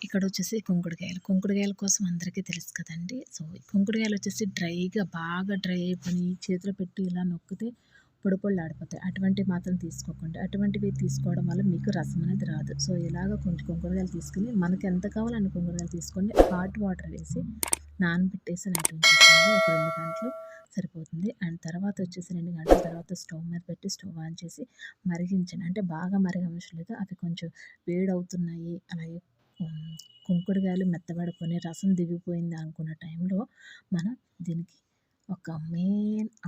ఇక్కడ వచ్చేసి కుంకుడుకాయల కోసం అందరికీ తెలుసు కదండి. సో ఈ కుంకుడుకాయలు వచ్చేసి బాగా డ్రై అయిపోయి చేతిలో పెట్టి ఇలా నొక్కితే పొడి ఆడిపోతాయి. అటువంటివి మాత్రం తీసుకోకండి. అటువంటివి తీసుకోవడం వల్ల మీకు రసం అనేది రాదు. సో ఇలాగ కొంచెం కుంకుడుకాయలు తీసుకుని మనకి ఎంత కావాలో అన్ని కుంకుడుకాయలు తీసుకోండి. హాట్ వాటర్ వేసి నానబెట్టేసి నైట్ ఉంచేసుకోండి. ఒక 2 గంటలు సరిపోతుంది. అండ్ తర్వాత వచ్చేసి 2 గంటల తర్వాత స్టవ్ మీద పెట్టి స్టవ్ ఆన్ చేసి మరిగించండి. అంటే బాగా మరగవసరం లేదు. అవి కొంచెం వేడవుతున్నాయి, అలాగే కుంకుడుకాయలు మెత్తబడుకొని రసం దిగిపోయింది అనుకున్న టైంలో మనం దీనికి ఒక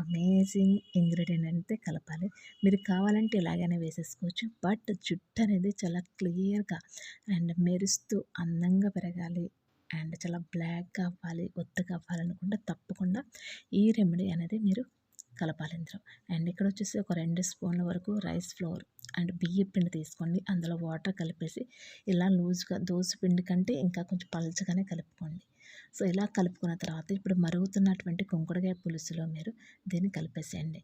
అమేజింగ్ ఇంగ్రీడియంట్ అయితే కలపాలి. మీరు కావాలంటే ఇలాగైనా వేసేసుకోవచ్చు. బట్ జుట్టు అనేది చాలా క్లియర్గా అండ్ మెరుస్తూ అందంగా పెరగాలి అండ్ చాలా బ్లాక్గా అవ్వాలి, ఒత్తుగా అవ్వాలనుకుంటే తప్పకుండా ఈ రెమెడీ అనేది మీరు కలపాలి ఇందులో. అండ్ ఇక్కడ వచ్చేసి ఒక 2 స్పూన్ల వరకు రైస్ ఫ్లోర్ అండ్ బియ్య పిండి తీసుకోండి. అందులో వాటర్ కలిపేసి ఇలా లూజ్గా పిండి కంటే ఇంకా కొంచెం పలచగానే కలుపుకోండి. సో ఇలా కలుపుకున్న తర్వాత ఇప్పుడు మరుగుతున్నటువంటి కుంకుడుకాయ పులుసులో మీరు దీన్ని కలిపేసేయండి.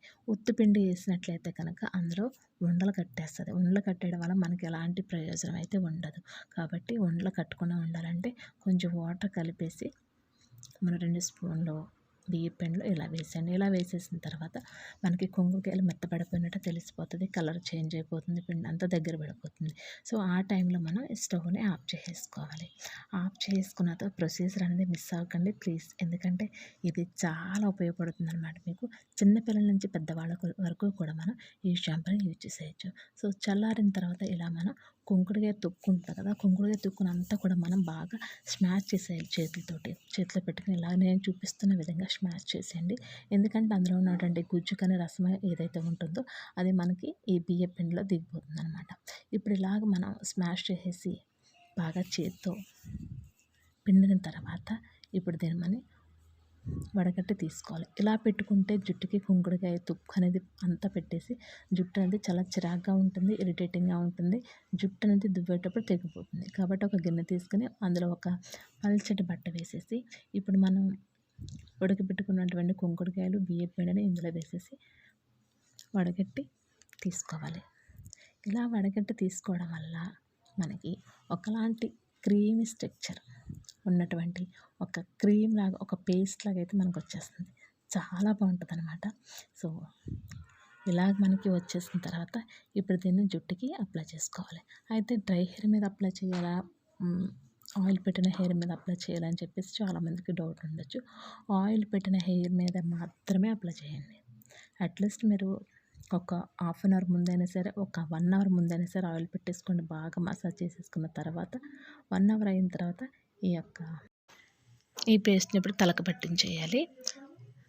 పిండి వేసినట్లయితే కనుక అందులో ఉండలు కట్టేస్తుంది. ఉండలు కట్టేయడం వల్ల మనకి ఎలాంటి ప్రయోజనం అయితే ఉండదు. కాబట్టి ఉండలు కట్టకుండా ఉండాలంటే కొంచెం వాటర్ కలిపేసి మనం 2 స్పూన్లు బియ్య పిండిలో ఇలా వేసేయండి. ఇలా వేసేసిన తర్వాత మనకి కుంకుడుకాయలు మెత్తపడిపోయినట్టు తెలిసిపోతుంది. కలర్ చేంజ్ అయిపోతుంది, పిండి అంతా దగ్గర పడిపోతుంది. సో ఆ టైంలో మనం స్టవ్ని ఆఫ్ చేసుకోవాలి. ఆఫ్ చేసుకున్న ప్రొసీజర్ అనేది మిస్ అవ్వకండి ప్లీజ్. ఎందుకంటే ఇది చాలా ఉపయోగపడుతుంది అనమాట. మీకు చిన్నపిల్లల నుంచి పెద్దవాళ్ళ వరకు కూడా మనం ఈ షాంపూని యూజ్ చేసేయచ్చు. సో చల్లారిన తర్వాత ఇలా మనం కుంకుడుకాయ తొక్కు ఉంటుంది కదా, కుంకుడుకాయ తొక్కును అంతా కూడా మనం బాగా స్మాష్ చేసేయాలి చేతిలో పెట్టుకుని ఇలా నేను చూపిస్తున్న విధంగా స్మాష్ చేసేయండి. ఎందుకంటే అందులో ఉన్నటువంటి గుజ్జు కానీ రసం ఏదైతే ఉంటుందో అది మనకి ఈ బియ్య పిండిలో దిగిపోతుంది అనమాట. ఇప్పుడు ఇలాగ మనం స్మాష్ చేసేసి బాగా చేతితో పిండిన తర్వాత ఇప్పుడు దీన్ని మనం వడగట్టి తీసుకోవాలి. ఇలా పెట్టుకుంటే జుట్టుకి కుంకుడుకాయ తుక్కు అనేది అంతా పెట్టేసి జుట్టు అనేది చాలా చిరాగ్గా ఉంటుంది, ఇరిటేటింగ్గా ఉంటుంది. జుట్టు అనేది దువ్వేటప్పుడు తెగిపోతుంది. కాబట్టి ఒక గిన్నె తీసుకుని అందులో ఒక పల్చటి బట్ట వేసేసి ఇప్పుడు మనం ఉడకబెట్టుకున్నటువంటి కుంకుడుకాయలు బియ్య పిండిని ఇందులో వేసేసి వడగట్టి తీసుకోవాలి. ఇలా వడగట్టి తీసుకోవడం వల్ల మనకి ఒకలాంటి క్రీమీ స్ట్రక్చర్ ఉన్నటువంటి ఒక క్రీమ్ లాగా, ఒక పేస్ట్ లాగా అయితే మనకు వచ్చేస్తుంది. చాలా బాగుంటుంది అనమాట. సో ఇలాగ మనకి వచ్చేసిన తర్వాత ఇప్పుడు దీన్ని జుట్టుకి అప్లై చేసుకోవాలి. అయితే డ్రై హెయిర్ మీద అప్లై చేయాలా, ఆయిల్ పెట్టిన హెయిర్ మీద అప్లై చేయాలని చెప్పేసి చాలామందికి డౌట్ ఉండొచ్చు. ఆయిల్ పెట్టిన హెయిర్ మీద మాత్రమే అప్లై చేయండి. అట్లీస్ట్ మీరు ఒక హాఫ్ అన్ అవర్ ముందైనా సరే, ఒక 1 అవర్ ముందైనా సరే ఆయిల్ పెట్టేసుకోండి. బాగా మసాజ్ చేసేసుకున్న తర్వాత 1 అవర్ అయిన తర్వాత ఈ పేస్ట్ని ఇప్పుడు తలకు పట్టించేయాలి.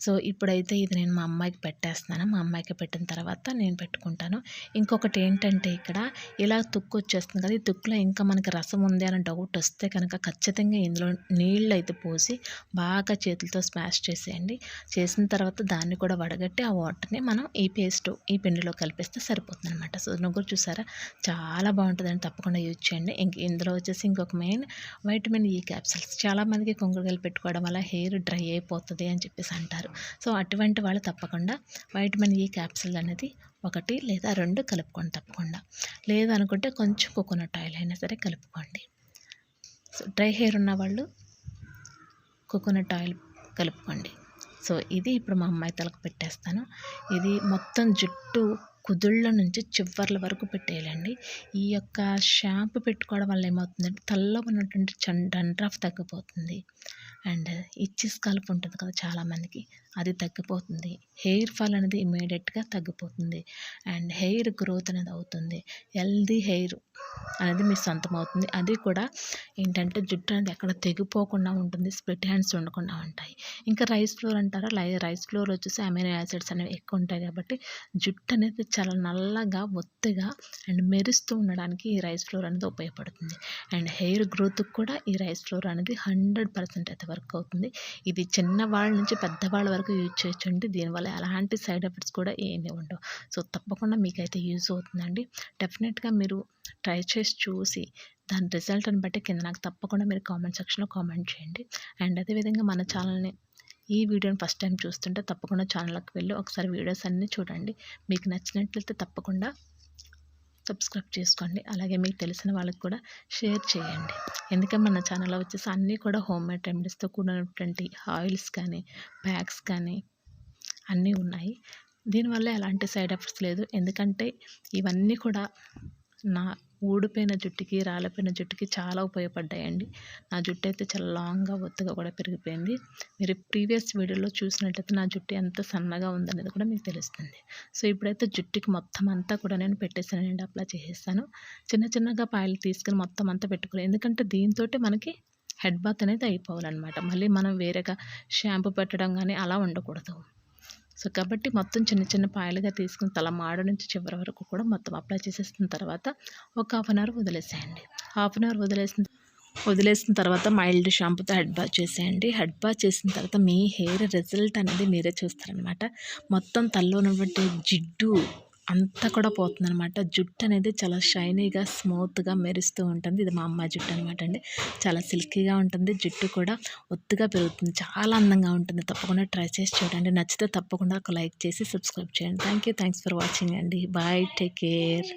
సో ఇప్పుడైతే ఇది నేను మా అమ్మాయికి పెట్టేస్తున్నాను. మా అమ్మాయికి పెట్టిన తర్వాత నేను పెట్టుకుంటాను. ఇంకొకటి ఏంటంటే ఇక్కడ ఇలా తుక్కు వచ్చేస్తుంది కదా, ఈ తుక్కులో ఇంకా మనకి రసం ఉంది అని డౌట్ వస్తే కనుక ఖచ్చితంగా ఇందులో నీళ్ళు అయితే పోసి బాగా చేతులతో స్మాష్ చేసేయండి. చేసిన తర్వాత దాన్ని కూడా వడగట్టి ఆ వాటర్ని మనం ఈ పిండిలో కలిపేస్తే సరిపోతుంది అనమాట. సో నువ్వు చూసారా, చాలా బాగుంటుందని తప్పకుండా యూజ్ చేయండి. ఇందులో వచ్చేసి ఇంకొక మెయిన్ వైటమిన్ ఈ క్యాప్సిల్స్. చాలామందికి కుంకుడుకాయలు పెట్టుకోవడం వల్ల హెయిర్ డ్రై అయిపోతుంది అని చెప్పేసి అంటారు. సో అటువంటి వాళ్ళు తప్పకుండా వైటమిన్ ఈ క్యాప్సిల్ అనేది 1 లేదా 2 కలుపుకోండి తప్పకుండా. లేదనుకుంటే కొంచెం కోకోనట్ ఆయిల్ అయినా సరే కలుపుకోండి. సో డ్రై హెయిర్ ఉన్న వాళ్ళు కోకోనట్ ఆయిల్ కలుపుకోండి. సో ఇది ఇప్పుడు మా అమ్మాయి తలకు పెట్టేస్తాను. ఇది మొత్తం జుట్టు కుదుళ్ళ నుంచి చివర్ల వరకు పెట్టేయాలండి. ఈ యొక్క షాంపూ పెట్టుకోవడం వల్ల ఏమవుతుందంటే తలలో ఉన్నటువంటి డండ్రఫ్ తగ్గిపోతుంది. అండ్ ఇచ్చి స్కాల్ప్ ఉంటుంది కదా చాలామందికి, అది తగ్గిపోతుంది. హెయిర్ ఫాల్ అనేది ఇమీడియట్గా తగ్గిపోతుంది. అండ్ హెయిర్ గ్రోత్ అనేది అవుతుంది. హెల్దీ హెయిర్ అనేది మీ సొంతం అవుతుంది. అది కూడా ఏంటంటే జుట్టు అనేది ఎక్కడ తెగిపోకుండా ఉంటుంది, స్ప్లిట్ హ్యాండ్స్ ఉండకుండా ఉంటాయి. ఇంకా రైస్ ఫ్లోర్ అంటారా, రైస్ ఫ్లోర్ వచ్చేసి అమైనో యాసిడ్స్ అనేవి ఎక్కువ ఉంటాయి. కాబట్టి జుట్టు అనేది చాలా నల్లగా, ఒత్తిగా అండ్ మెరుస్తూ ఉండడానికి ఈ రైస్ ఫ్లోర్ అనేది ఉపయోగపడుతుంది. అండ్ హెయిర్ గ్రోత్కి కూడా ఈ రైస్ ఫ్లోర్ అనేది 100% అయితే వర్క్ అవుతుంది. ఇది చిన్నవాళ్ళ నుంచి పెద్దవాళ్ళ వరకు యూజ్ చేయొచ్చండి. దీనివల్ల ఎలాంటి సైడ్ ఎఫెక్ట్స్ కూడా ఏమీ ఉండవు. సో తప్పకుండా మీకైతే యూజ్ అవుతుందండి. డెఫినెట్గా మీరు ట్రై చేసి చూసి దాని రిజల్ట్ని బట్టి కింద నాకు తప్పకుండా మీరు కామెంట్ సెక్షన్లో కామెంట్ చేయండి. అండ్ అదేవిధంగా మన ఛానల్ని ఈ వీడియోని ఫస్ట్ టైం చూస్తుంటే తప్పకుండా ఛానల్కి వెళ్ళి ఒకసారి వీడియోస్ అన్నీ చూడండి. మీకు నచ్చినట్లయితే తప్పకుండా సబ్స్క్రైబ్ చేసుకోండి. అలాగే మీకు తెలిసిన వాళ్ళకి కూడా షేర్ చేయండి. ఎందుకంటే మన ఛానల్లో వచ్చేసి అన్నీ కూడా హోమ్ మేడ్ రెమెడీస్తో కూడినటువంటి ఆయిల్స్ కానీ, ప్యాక్స్ కానీ అన్నీ ఉన్నాయి. దీనివల్ల ఎలాంటి సైడ్ ఎఫెక్ట్స్ లేదు. ఎందుకంటే ఇవన్నీ కూడా నా ఊడిపోయిన జుట్టుకి, రాలిపోయిన జుట్టుకి చాలా ఉపయోగపడ్డాయండి. నా జుట్టు అయితే చాలా లాంగ్గా, ఒత్తుగా కూడా పెరిగిపోయింది. మీరు ప్రీవియస్ వీడియోలో చూసినట్లయితే నా జుట్టు ఎంత సన్నగా ఉందనేది కూడా మీకు తెలుస్తుంది. సో ఇప్పుడైతే జుట్టుకి మొత్తం అంతా కూడా నేను పెట్టేసానండి, అప్లై చేసేసాను. చిన్న చిన్నగా పాయలు తీసుకుని మొత్తం అంతా పెట్టుకోవాలి. ఎందుకంటే దీంతో మనకి హెడ్ బాత్ అనేది అయిపోవాలన్నమాట. మళ్ళీ మనం వేరేగా షాంపూ పెట్టడం కానీ అలా ఉండకూడదు. సో కాబట్టి మొత్తం చిన్న చిన్న పాయలుగా తీసుకుని తల మాడ నుంచి చివరి వరకు కూడా మొత్తం అప్లై చేసేసిన తర్వాత ఒక హాఫ్ అన్ అవర్ వదిలేసేయండి. హాఫ్ అన్ అవర్ వదిలేసిన తర్వాత మైల్డ్ షాంపూతో హెడ్ బాత్ చేసేయండి. హెడ్ బాత్ చేసిన తర్వాత మీ హెయిర్ రిజల్ట్ అనేది మీరే చూస్తారనమాట. మొత్తం తలలో ఉన్నటువంటి జిడ్డు అంతా కూడా పోతుందనమాట. జుట్టు అనేది చాలా షైనీగా, స్మూత్గా మెరుస్తూ ఉంటుంది. ఇది మా అమ్మాయి జుట్టు అనమాట అండి. చాలా సిల్కీగా ఉంటుంది. జుట్టు కూడా ఒత్తుగా పెరుగుతుంది. చాలా అందంగా ఉంటుంది. తప్పకుండా ట్రై చేసి చూడండి. నచ్చితే తప్పకుండా ఒక లైక్ చేసి సబ్స్క్రైబ్ చేయండి. థ్యాంక్స్ ఫర్ వాచింగ్ అండి. Bye, take care.